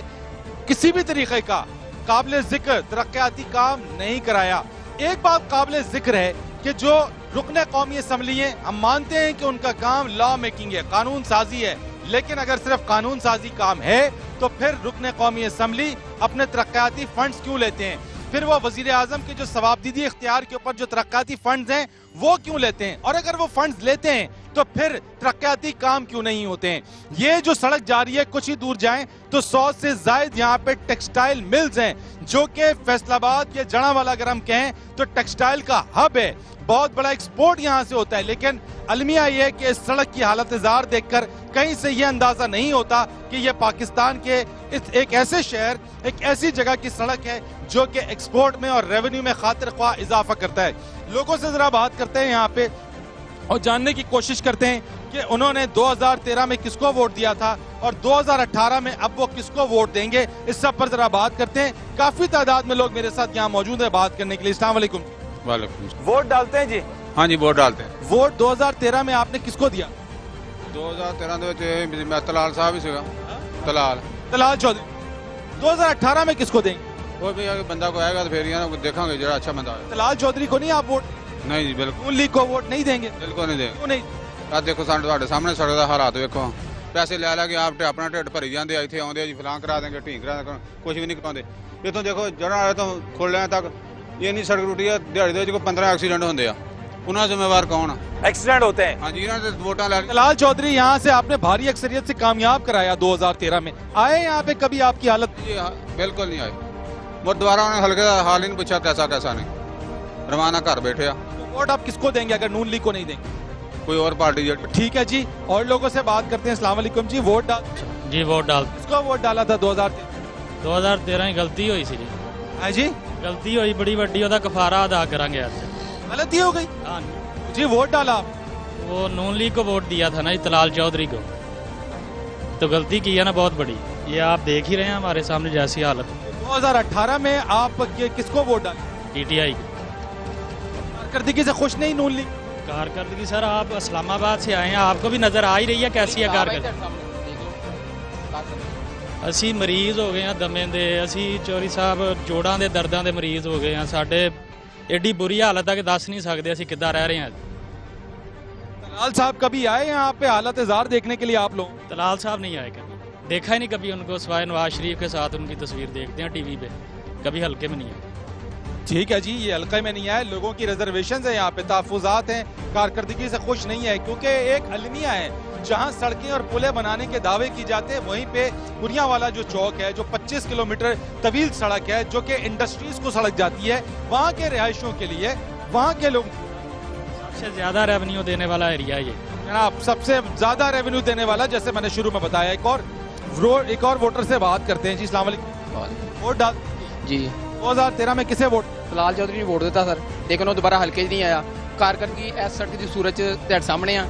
किसी भी तरीके का काबिल जिक्र तरक्याती काम नहीं कराया। एक बात काबिल जिक्र है कि जो रुकने कौमी असम्बली है, हम मानते हैं कि उनका काम लॉ मेकिंग है, कानून साजी है, लेकिन अगर सिर्फ कानून साजी काम है तो फिर रुकने कौमी असम्बली अपने तरक्याती फंड्स क्यों लेते हैं? फिर वो वजीर आजम के जो सवाबदीदी इख्तियार के ऊपर जो तरक्याती फंड्स हैं वो क्यों लेते हैं? और अगर वो फंड्स लेते हैं तो फिर तरक्याती काम क्यों नहीं होते हैं? ये जो सड़क जा रही है, कुछ ही दूर जाएं तो 100 से ज्यादा यहाँ पे टेक्सटाइल मिल्स हैं, जो कि फैसलाबाद या जड़ावाला अगर हम कहें तो टेक्सटाइल का हब है। बहुत बड़ा एक्सपोर्ट यहाँ से होता है, लेकिन अलमिया ये है कि इस सड़क की हालत जार देखकर कहीं से ये अंदाजा नहीं होता कि ये पाकिस्तान के एक ऐसे शहर, एक ऐसी जगह की सड़क है जो कि एक्सपोर्ट में और रेवेन्यू में खातिर ख्वाह इजाफा करता है। लोगों से जरा बात करते हैं यहाँ पे और जानने की कोशिश करते हैं कि उन्होंने 2013 में किसको वोट दिया था और 2018 में अब वो किसको वोट देंगे। इस सब पर जरा बात करते हैं। काफी तादाद में लोग मेरे साथ यहाँ मौजूद है बात करने के लिए। अस्सलाम वालेकुम। वोट डालते हैं जी? हाँ जी, वोट डालते हैं। वोट 2013 में आपने किसको दिया? 2013 में तलाल साहब ही सीगा, तलाल चौधरी। 2018 में किसको देंगे? वो भी बंदा को आएगा तो फिर देखेंगे जरा अच्छा बंदा है। तलाल चौधरी को नहीं आप वोट? नहीं जी, बिल्कुल। नून लीग को वोट नहीं देंगे? बिल्कुल नहीं देंगे। क्यों नहीं? आप देखो साढ़े सामने सड़क का हालात देखो, पैसे ले ला के आप अपना ढिड भरी जाते, इतने आते जी फलां करा देंगे, ढीं करा देंगे, कुछ भी नहीं कराते। इतों देखो जड़ा तो खुले तक ये नहीं सड़क टूटी है, दिहाड़ी दे 15 एक्सीडेंट होंगे, उन्होंने जिम्मेवार कौन? एक्सीडेंट होते हैं। हाँ जी, वोटा ला। तलाल चौधरी यहाँ से आपने भारी अक्सरियत से कामयाब कराया 2013 में, आए यहाँ पे कभी आपकी हालत? बिल्कुल नहीं आए, मुड़ दोबारा उन्हें हल्के का हाल ही नहीं पूछा कैसा कैसा नहीं, रवाना घर बैठे आ। वोट आप किसको देंगे अगर नून लीग को नहीं देंगे? कोई और पार्टी ठीक है जी, और लोगों से बात करते हैं। अस्सलाम वालेकुम जी, वोट डाल जी वोट डाल किसको वोट डाला था 2013 गलती हुई सी जी। हाँ जी, गलती हुई बड़ी वड्डी, ओदा कफारा अदा करांगे आज। गलती हो गई? हाँ जी, वोट डाला वो नून लीग को वोट दिया था ना जी, तलाल चौधरी को, तो गलती की है ना बहुत बड़ी। ये आप देख ही रहे हैं हमारे सामने जैसी हालत। 2018 में आप किसको वोट डाले? PTI कारकर्दगी से खुश नहीं नून लीग? कारकर्दगी सर, आप इस्लामाबाद से आए हैं, आपको भी नजर आ ही रही है कैसी है कारकर्दगी। ਅਸੀਂ ਮਰੀਜ਼ ਹੋ ਗਏ ਆ ਦਮੇ ਦੇ, ਅਸੀਂ ਚੌਰੀ ਸਾਹਿਬ ਜੋੜਾਂ ਦੇ ਦਰਦਾਂ ਦੇ ਮਰੀਜ਼ ਹੋ ਗਏ ਆ। ਸਾਡੇ ਐਡੀ ਬੁਰੀ ਹਾਲਤ ਹੈ ਕਿ ਦੱਸ ਨਹੀਂ ਸਕਦੇ ਅਸੀਂ ਕਿੱਦਾਂ ਰਹਿ ਰਹੇ ਹਾਂ। तलाल साहब कभी आए यहाँ पे हालत जार देखने के लिए आप लोग? तलाल साहब नहीं आए कभी, देखा ही नहीं कभी उनको, सिवाय नवाज शरीफ के साथ उनकी तस्वीर देखते हैं टीवी पे, कभी हल्के में नहीं आए। ठीक है जी, ये हल्के में नहीं आए, लोगों की रिजर्वेशन है यहाँ पे, तहफुजात हैं, कारकर्दगी से खुश नहीं है, क्योंकि एक अलमिया है जहाँ सड़कें और पुलें बनाने के दावे की जाते हैं, वहीं पे गुरियावाला जो चौक है, जो 25 किलोमीटर तवील सड़क है, जो कि इंडस्ट्रीज को सड़क जाती है, वहाँ के रिहायशियों के लिए, वहाँ के लोग सबसे ज्यादा रेवेन्यू देने वाला एरिया ये जनाब, सबसे ज्यादा रेवेन्यू देने वाला, जैसे मैंने शुरू में बताया। एक और वोटर से बात करते हैं जी। अस्सलाम वालेकुम, वोट डाल जी 2013 में किसे वोट? तलाल चौधरी ने वोट दिता सर, लेकिन वो दोबारा हल्के 'ਚ नहीं आया। कारकर्दगी इस सड़क की सूरत ਤੁਹਾਡੇ ਸਾਹਮਣੇ ਆ,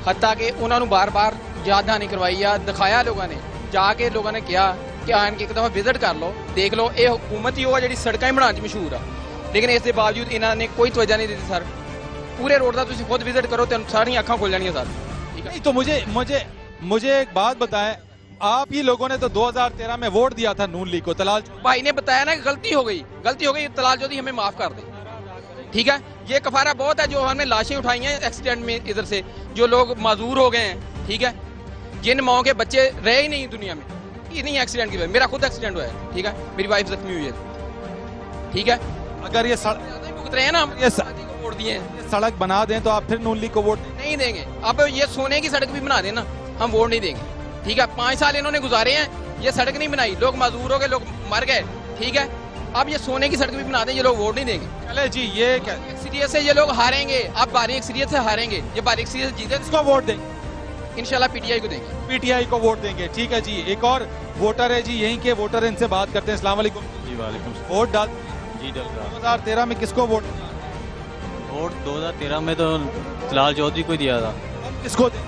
हत्ता कि उन्होंने बार बार याद नहीं करवाई या दिखाया लोगों ने, जाके लोगों ने कहा कि आन के एक दफा विजिट कर लो, देख लो, ये हुकूमत ही वो जी सड़कें बनाने मशहूर आ, लेकिन इसके बावजूद इन्होंने कोई तवज्जो नहीं दी सर। पूरे रोड का तुम खुद विजिट करो तो सारी अखा खुल जानियां सर। ठीक है, तो मुझे एक बात बताएं, आप ही लोगों ने तो 2013 में वोट दिया था नून लीग को। तलाल भाई ने बताया ना कि गलती हो गई, तलाल चौधरी हमें माफ कर दे। ठीक है, ये कफारा बहुत है जो हमने लाशें उठाई हैं एक्सीडेंट में, इधर से जो लोग माजूर हो गए हैं। ठीक है, जिन माओ के बच्चे रहे ही नहीं दुनिया में, इन्हीं एक्सीडेंट की वजह। मेरा खुद एक्सीडेंट हुआ है, ठीक है, मेरी वाइफ जख्मी हुई है। ठीक है, अगर ये भुगत रहे हैं ना, ये वोट दिए, सड़क बना दें तो आप फिर नून लीग को वोट नहीं देंगे। अब ये सोने की सड़क भी बना देना, हम वोट नहीं देंगे। ठीक है, 5 साल इन्होंने गुजारे हैं, ये सड़क नहीं बनाई, लोग माजूर हो गए, लोग मर गए। ठीक है, अब ये सोने की सड़क भी बना दें, ये लोग वोट नहीं देंगे। चले जी, ये सीरियस से ये लोग हारेंगे, अब बारीक सीरियस से हारेंगे, ये बारीक सीरियस जीते, इसको वोट देंगे इंशाल्लाह PTI को देंगे। PTI को वोट देंगे। ठीक है जी, एक और वोटर है जी, यहीं के वोटर है, इनसे बात करते हैं। अस्सलाम वालेकुम जी। वालेकुम। वोट डाल जी डल रहा। 2013 में किसको वोट? 2013 में तो तलाल चौधरी को दिया था। किसको दें?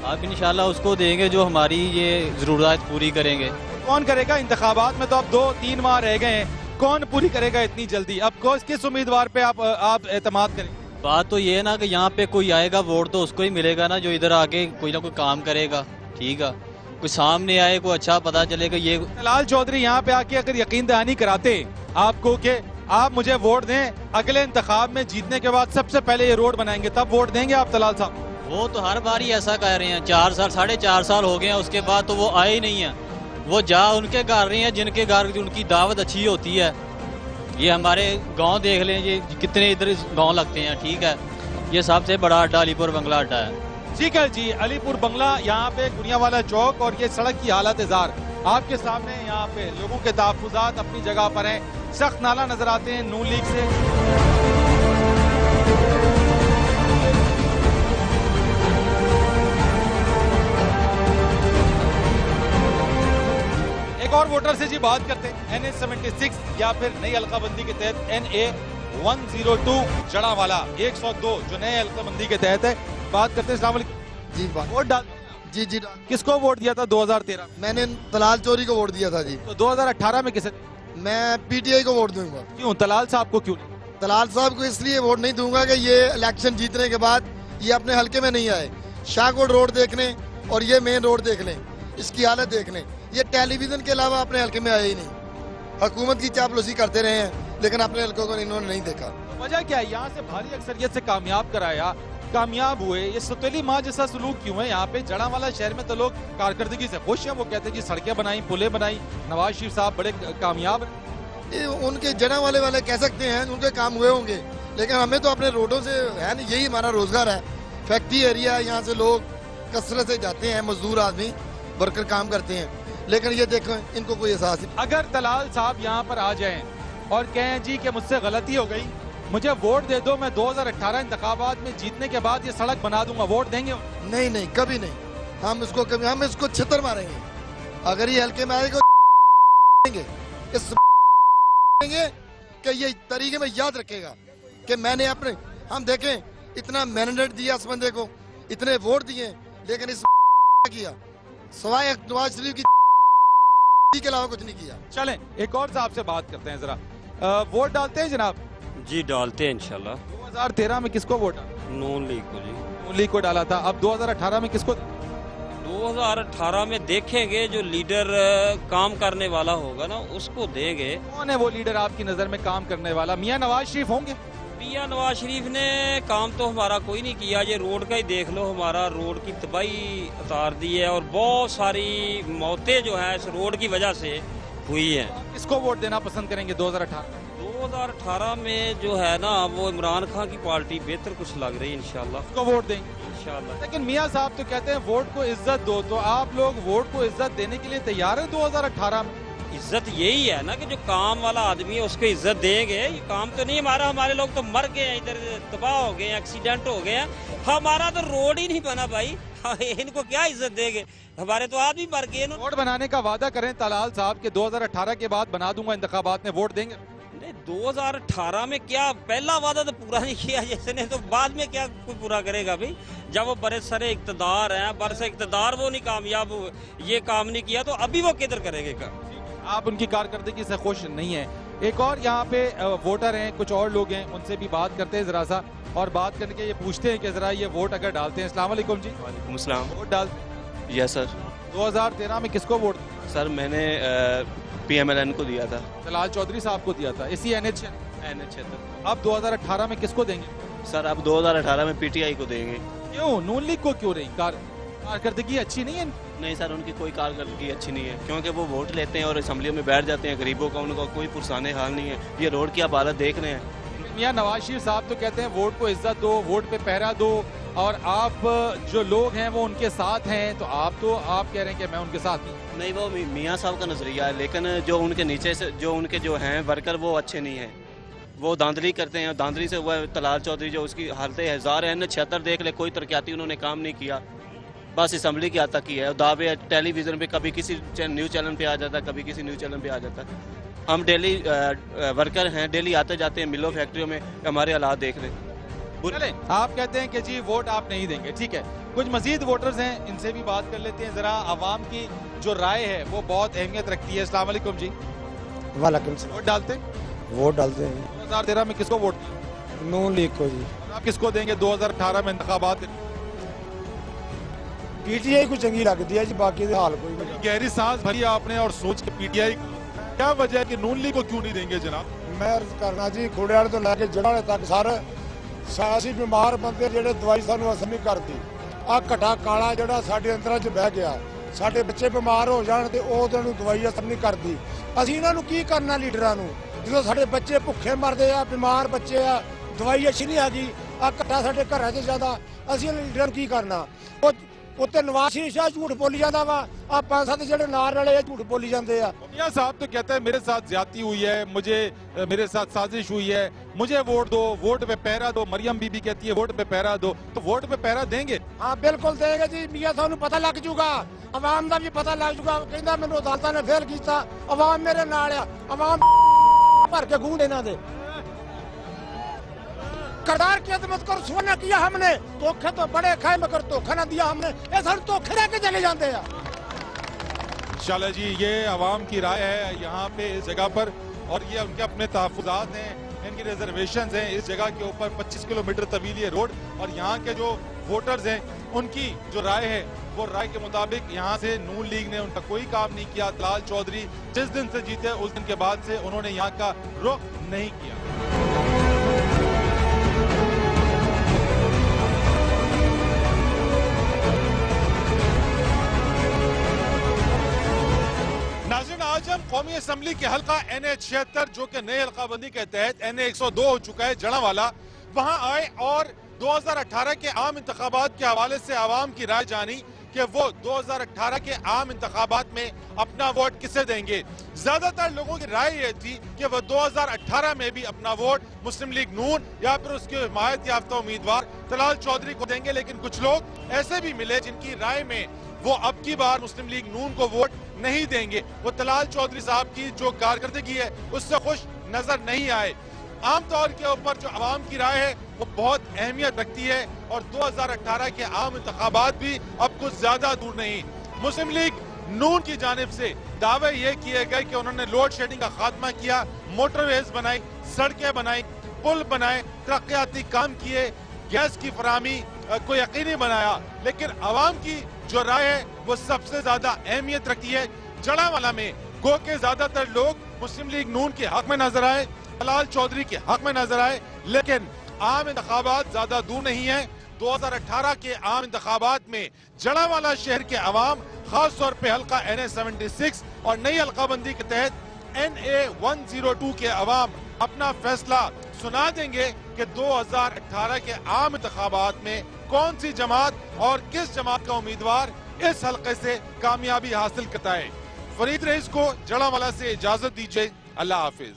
आप इंशाल्लाह उसको देंगे जो हमारी ये ज़रूरत पूरी करेंगे। कौन करेगा? इंतखाबात में तो अब 2-3 माह रह गए हैं, कौन पूरी करेगा इतनी जल्दी? अब किस उम्मीदवार पे आप एतमाद करें? बात तो ये है ना कि यहाँ पे कोई आएगा वोट तो उसको ही मिलेगा ना, जो इधर आके कोई ना कोई काम करेगा। ठीक है, कोई सामने आए, कोई अच्छा पता चलेगा। ये तलाल चौधरी यहाँ पे आके अगर यकीन दहानी कराते आपको कि आप मुझे वोट दें, अगले इंतखाब में जीतने के बाद सबसे पहले ये रोड बनाएंगे, तब वोट देंगे आप तलाल साहब? वो तो हर बार ही ऐसा कह रहे हैं, 4 साल 4.5 साल हो गए हैं, उसके बाद तो वो आए ही नहीं है। वो जा उनके घर रहे हैं जिनके घर उनकी दावत अच्छी होती है। ये हमारे गांव देख लें, ये कितने इधर गांव लगते हैं। ठीक है, ये सबसे बड़ा अड्डा अलीपुर बंगला अड्डा है। ठीक है जी, अलीपुर बंगला, यहाँ पे गुरियावाला चौक और ये सड़क की हालत जार आपके सामने। यहाँ पे लोगों के तहफुजात अपनी जगह पर हैं, सख्त नाला नजर आते हैं नून लीग से। एक और वोटर से जी बात करते हैं। NA 76 या फिर नई हल्काबंदी के तहत NA 102 जड़ावाला 102 जो नए हल्काबंदी के तहत है, बात करते हैं। अस्सलाम वालेकुम जी। वोट डाल जी किसको वोट दिया था 2013? मैंने तलाल चौधरी को वोट दिया था जी। तो 2018 में किसे? मैं PTI को वोट दूंगा। क्यों? तलाल साहब को क्यों? तलाल साहब को इसलिए वोट नहीं दूंगा कि ये इलेक्शन जीतने के बाद ये अपने हल्के में नहीं आए, शाहकोट रोड देख लें और ये मेन रोड देख लें, इसकी हालत देख लें। ये टेलीविजन के अलावा अपने हल्के में आए ही नहीं, हुकूमत की चापलूसी करते रहे हैं, लेकिन अपने हल्कों को इन्होंने नहीं देखा। वजह क्या है? यहाँ से भारी अक्सरियत से कामयाब कराया, कामयाब हुए, ये सौतेली माँ जैसा सलूक क्यों है? यहाँ पे जड़ावाला शहर में तो लोग कारकर्दगी से खुश हैं, वो कहते हैं जी सड़कें बनाई, पुलें बनाई, नवाज शरीफ साहब बड़े कामयाब हैं। उनके जड़ावाले वाले कह सकते हैं, उनके काम हुए होंगे, लेकिन हमें तो अपने रोडों से है ना, यही हमारा रोजगार है। फैक्ट्री एरिया है, यहाँ से लोग कसरत से जाते हैं, मजदूर आदमी वर्कर काम करते हैं, लेकिन ये देखो इनको कोई एहसास नहीं। अगर दलाल साहब यहाँ पर आ जाएं और कहें जी कि मुझसे गलती हो गई, मुझे वोट दे दो, मैं 2018 इंतखाबात में जीतने के बाद ये सड़क बना दूंगा, वोट देंगे? नहीं नहीं, कभी नहीं। हम इसको छितर मारेंगे। अगर ये हल्के में आएगा इस कि ये तरीके में याद रखेगा कि मैंने अपने, हम देखें इतना मैंडेट दिया इस बंदे को, इतने वोट दिए, लेकिन इस किया सवाए नवाज शरीफ की के अलावा कुछ नहीं किया। चलें एक और साहब से बात करते हैं जरा। वोट डालते हैं जनाब? जी डालते हैं इंशाल्लाह। 2013 में किसको वोट डाला? नून लीग को जी। नून लीग को डाला था। अब 2018 में किसको? 2018 में देखेंगे जो लीडर काम करने वाला होगा ना उसको देंगे। कौन है वो लीडर आपकी नजर में काम करने वाला? मियां नवाज शरीफ होंगे? मियां नवाज शरीफ ने काम तो हमारा कोई नहीं किया। ये रोड का ही देख लो, हमारा रोड की तबाही उतार दी है और बहुत सारी मौतें जो है इस रोड की वजह से हुई है। किसको वोट देना पसंद करेंगे 2018 में जो है ना वो इमरान खान की पार्टी बेहतर कुछ लग रही है इंशाल्लाह। उसको वोट देंगे इंशाल्लाह। लेकिन मियां साहब तो कहते हैं वोट को इज्जत दो, तो आप लोग वोट को इज्जत देने के लिए तैयार हैं 2018 में? इज्जत यही है ना कि जो काम वाला आदमी है उसको इज्जत देंगे। ये काम तो नहीं हमारा, हमारे लोग तो मर गए हैं, इधर तबाह हो गए हैं, एक्सीडेंट हो गए हैं, हमारा तो रोड ही नहीं बना भाई। इनको क्या इज्जत देंगे? हमारे तो आदमी मर गए। रोड बनाने का वादा करें तलाल साहब के 2018 के बाद बना दूंगा इंतखाबात में, वोट देंगे? नहीं 2018 में क्या, पहला वादा तो पूरा नहीं किया जिसने, तो बाद में क्या कोई पूरा करेगा भाई? जब वो बड़े सारे इक़्तिदार हैं, बरसे इक़्तिदार वो नहीं कामयाब, ये काम नहीं किया तो अभी वो किधर करेंगे काम? आप उनकी कारकर्दगी से खुश नहीं है। एक और यहाँ पे वोटर हैं, कुछ और लोग हैं, उनसे भी बात करते हैं जरा सा, और बात करके ये पूछते हैं कि जरा ये वोट अगर डालते हैं। अस्सलाम वालेकुम जी। वालेकुम अस्सलाम। वोट डालते? Yes sir. 2013 में किसको वोट? सर मैंने PMLN को दिया था। जलाल चौधरी साहब को दिया था, इसी NH। अब 2018 में किसको देंगे? सर अब 2018 में PTI को देंगे। क्यों? नून लीग को क्यों नहीं? कारकर्दगी अच्छी नहीं है? नहीं सर, उनकी कोई कारकर्दगी अच्छी नहीं है, क्योंकि वो वोट लेते हैं और असम्बलियों में बैठ जाते हैं, गरीबों का उनका कोई पुरसाने हाल नहीं है। ये रोड की आप हालत देख रहे हैं। मियां नवाज शरीफ साहब तो कहते हैं वोट को इज्जत दो, वोट पे पहरा दो, और आप जो लोग हैं वो उनके साथ हैं, तो आप कह रहे हैं कि मैं उनके साथ नहीं। वो मियां साहब का नजरिया है, लेकिन जो उनके नीचे से जो उनके जो हैं वर्कर वो अच्छे नहीं हैं, वो धांधली करते हैं। धांधली से हुआ तलाल चौधरी जो उसकी हालत हजार है, 76 देख ले, कोई तरक्याती उन्होंने काम नहीं किया, बस असम्बली की आता की है। दावे टेलीविजन पे कभी किसी न्यूज़ चैनल पे आ जाता है, कभी किसी न्यूज़ चैनल पे आ जाता है। हम डेली वर्कर हैं, डेली आते जाते हैं मिलों फैक्ट्रियों में, हमारे हालात देख रहे हैं। चले, आप कहते हैं कि जी वोट आप नहीं देंगे, ठीक है। कुछ मजीद वोटर्स हैं, इनसे भी बात कर लेते हैं जरा। आवाम की जो राय है वो बहुत अहमियत रखती है। अस्सलाम वालेकुम जी। वालेकुम सलाम। वोट डालते? वोट डालते हैं। 2013 में किसको वोट? नून लीग को जी। आप किसको देंगे 2018 में इंतखाबात? PTI को चंगी लगती है जी, बाकी हाल कोई नहीं। गहरी सांस भरी आपने और सोच के PTI क्या वजह है कि नून लीग को क्यों नहीं देंगे जनाब? मैं अर्ज करना जी, खोड़े वाले तो लैके जड़ा तक सारे सियासी बीमार बंदे ਜਿਹੜੇ ਦਵਾਈ ਸਾਨੂੰ ਅਸਰ ਨਹੀਂ ਕਰਦੀ। ਆ ਘਟਾ ਕਾਲਾ ਜਿਹੜਾ ਸਾਡੇ ਅੰਦਰਾਂ 'ਚ ਬਹਿ ਗਿਆ, ਸਾਡੇ ਬੱਚੇ ਬਿਮਾਰ ਹੋ ਜਾਣ ਤੇ ਉਹ ਉਹਨਾਂ ਨੂੰ ਦਵਾਈ ਅਸਰ ਨਹੀਂ ਕਰਦੀ। ਅਸੀਂ ਇਹਨਾਂ ਨੂੰ ਕੀ ਕਰਨਾ ਲੀਡਰਾਂ ਨੂੰ, ਜਦੋਂ ਸਾਡੇ ਬੱਚੇ ਭੁੱਖੇ ਮਰਦੇ ਆ, ਬਿਮਾਰ ਬੱਚੇ ਆ, ਦਵਾਈ ਅੱਛੀ ਨਹੀਂ ਹੈਗੀ, ਆ ਘਟਾ ਸਾਡੇ ਘਰਾਂ 'ਚ ਜ਼ਿਆਦਾ, ਅਸੀਂ ਲੀਡਰਾਂ ਨੂੰ ਕੀ ਕਰਨਾ? ਉੱਤੇ ਨਵਾਜ਼ ਸ਼ਰੀਫ ਸ਼ਾਹ ਝੂਠ ਬੋਲੀ ਜਾਂਦਾ ਵਾ, ਆ 5-7 ਜਿਹੜੇ ਨਾਲ ਵਾਲੇ ਆ ਝੂਠ ਬੋਲੀ ਜਾਂਦੇ ਆ। मियां साहब तो कहते हैं मेरे साथ ज्यादती हुई है, मेरे साथ साजिश हुई है, मुझे वोट दो, वोट पे पहरा दो। मरियम बीबी कहती है वोट पे पहरा दो, तो वोट पे पहरा देंगे? हाँ बिल्कुल देंगे जी। मियां साहब पता लग जूगा, आवाम का भी पता लग जूगा। कहता मैंने अदालत ने फेल किया, आवाम मेरे नाल आ, आवाम भर के गूंद इन्हां दे। करदार की अदमत कर सोना किया हमने, धोखे तो बड़े खाए मगर धोखा ना दिया हमने, ये सारे धोखे रह के चले जाते हैं। इंशाल्लाह जी, ये आवाम की राय है यहाँ पे इस जगह पर, और ये उनके अपने तहफ़्फ़ुज़ात हैं, इनकी रिजर्वेशन हैं। इस जगह के ऊपर 25 किलोमीटर तवील ये रोड, और यहाँ के जो वोटर्स हैं उनकी जो राय है वो राय के मुताबिक यहाँ से नून लीग ने उनका कोई काम नहीं किया। तलाल चौधरी जिस दिन से जीते उस दिन के बाद से उन्होंने यहाँ का रुख नहीं किया। नाज़रीन, आज हम कौमी असम्बली के हल्का NH-76 जो कि नई हल्काबंदी के तहत NA-102 हो चुका है, जड़ावाला, वहां आए और 2018 के आम इंतखाबात के हवाले से आवाम की राय जानी कि वो 2018 के आम इंतखाबात में अपना वोट किसे देंगे। ज्यादातर लोगों की राय ये थी कि वो 2018 में भी अपना वोट मुस्लिम लीग नून या फिर उसके हिमायत याफ्ता उम्मीदवार तलाल चौधरी को देंगे, लेकिन कुछ लोग ऐसे भी मिले जिनकी राय में वो अब की बार मुस्लिम लीग नून को वोट नहीं देंगे। वो तलाल चौधरी साहब की जो कारकर्दगी है उससे खुश नजर नहीं आए। आमतौर के ऊपर जो अवाम की राय है वो बहुत अहमियत रखती है और 2018 के आम इंतखाबात भी अब कुछ ज्यादा दूर नहीं। मुस्लिम लीग नून की जानिब से दावे ये किए गए कि उन्होंने लोड शेडिंग का खात्मा किया, मोटरवेज बनाई, सड़कें बनाई, पुल बनाए, तरक्याती काम किए, गैस की फराहमी को यकीनी बनाया, लेकिन अवाम की जो राय है वो सबसे ज्यादा अहमियत रखती है। जड़ावाला में गो के ज्यादातर लोग मुस्लिम लीग नून के हक में नजर आए, तलाल चौधरी के हक में नजर आए, लेकिन आम इंतखाबात ज्यादा दूर नहीं है। 2018 के आम इंतखाबात में जड़ावाला शहर के अवाम, खास तौर पे हल्का NA 76 और नई हल्काबंदी के तहत NA 102 के अवाम अपना फैसला सुना देंगे कि 2018 के आम इंतखाबात में कौन सी जमात और किस जमात का उम्मीदवार इस हल्के से कामयाबी हासिल करता है। फरीद रईस को जड़ावाला से इजाजत दीजिए। अल्लाह हाफिज।